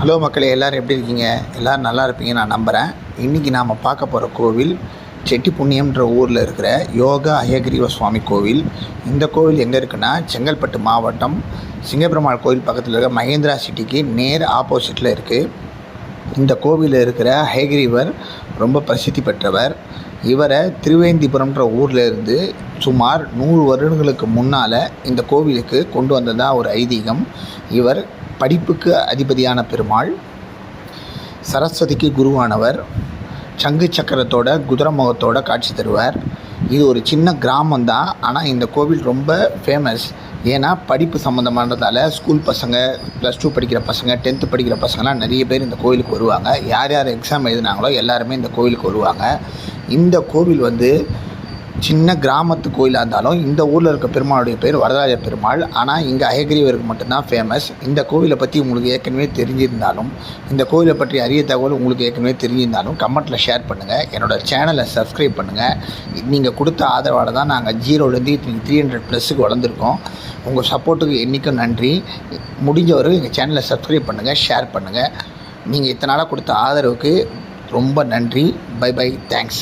Hello மக்களே, எல்லோரும் எப்படி இருக்கீங்க? எல்லோரும் நல்லா இருப்பீங்க நான் நம்புகிறேன். இன்றைக்கி நாம் பார்க்க போகிற கோவில் செட்டிப்புண்ணியம்ன்ற ஊரில் இருக்கிற யோகா அயகிரீவ சுவாமி கோவில். இந்த கோவில் எங்கே இருக்குன்னா செங்கல்பட்டு மாவட்டம் சிங்கப்பெருமாள் கோவில் பக்கத்தில் இருக்க மகேந்திரா சிட்டிக்கு நேர் ஆப்போசிட்டில் இருக்குது. இந்த கோவிலில் இருக்கிற அயகிரீவர் ரொம்ப பிரசித்தி பெற்றவர். இவரை திருவேந்திபுரம்ன்ற ஊரில் இருந்து சுமார் 100 வருடங்களுக்கு முன்னால் இந்த கோவிலுக்கு கொண்டு வந்ததாக ஒரு ஐதீகம். இவர் படிப்புக்கு அதிபதியான பெருமாள், சரஸ்வதிக்கு குருவானவர், சங்கு சக்கரத்தோட குதிரை முகத்தோட காட்சி தருவார். இது ஒரு சின்ன கிராமம்தான், ஆனால் இந்த கோவில் ரொம்ப ஃபேமஸ். ஏன்னா படிப்பு சம்மந்தமானதால் ஸ்கூல் பசங்க, +2 படிக்கிற பசங்க, 10th படிக்கிற பசங்கள்லாம் நிறைய பேர் இந்த கோவிலுக்கு வருவாங்க. யார் யார் எக்ஸாம் எழுதினாங்களோ எல்லாருமே இந்த கோவிலுக்கு வருவாங்க. இந்த கோவில் சின்ன கிராமத்து கோயிலாக இருந்தாலும் இந்த ஊரில் இருக்க பெருமாளுடைய பேர் வரதராஜ பெருமாள். ஆனால் இங்கே அயகிரீவருக்கு மட்டும்தான் ஃபேமஸ். இந்த கோவிலை பற்றி உங்களுக்கு ஏற்கனவே தெரிஞ்சிருந்தாலும், இந்த கோவிலை பற்றி அரிய தகவல் உங்களுக்கு ஏற்கனவே தெரிஞ்சிருந்தாலும் கமெண்ட்டில் ஷேர் பண்ணுங்கள். என்னோடய சேனலை சப்ஸ்கிரைப் பண்ணுங்கள். நீங்கள் கொடுத்த ஆதரவால் தான் நாங்கள் 0லேருந்து 300+ வளர்ந்துருக்கோம். உங்கள் சப்போர்ட்டுக்கு என்றைக்கும் நன்றி. முடிஞ்சவரை எங்கள் சேனலை சப்ஸ்கிரைப் பண்ணுங்கள், ஷேர் பண்ணுங்கள். நீங்கள் இத்தனை நாளாக கொடுத்த ஆதரவுக்கு ரொம்ப நன்றி. Bye bye, thanks.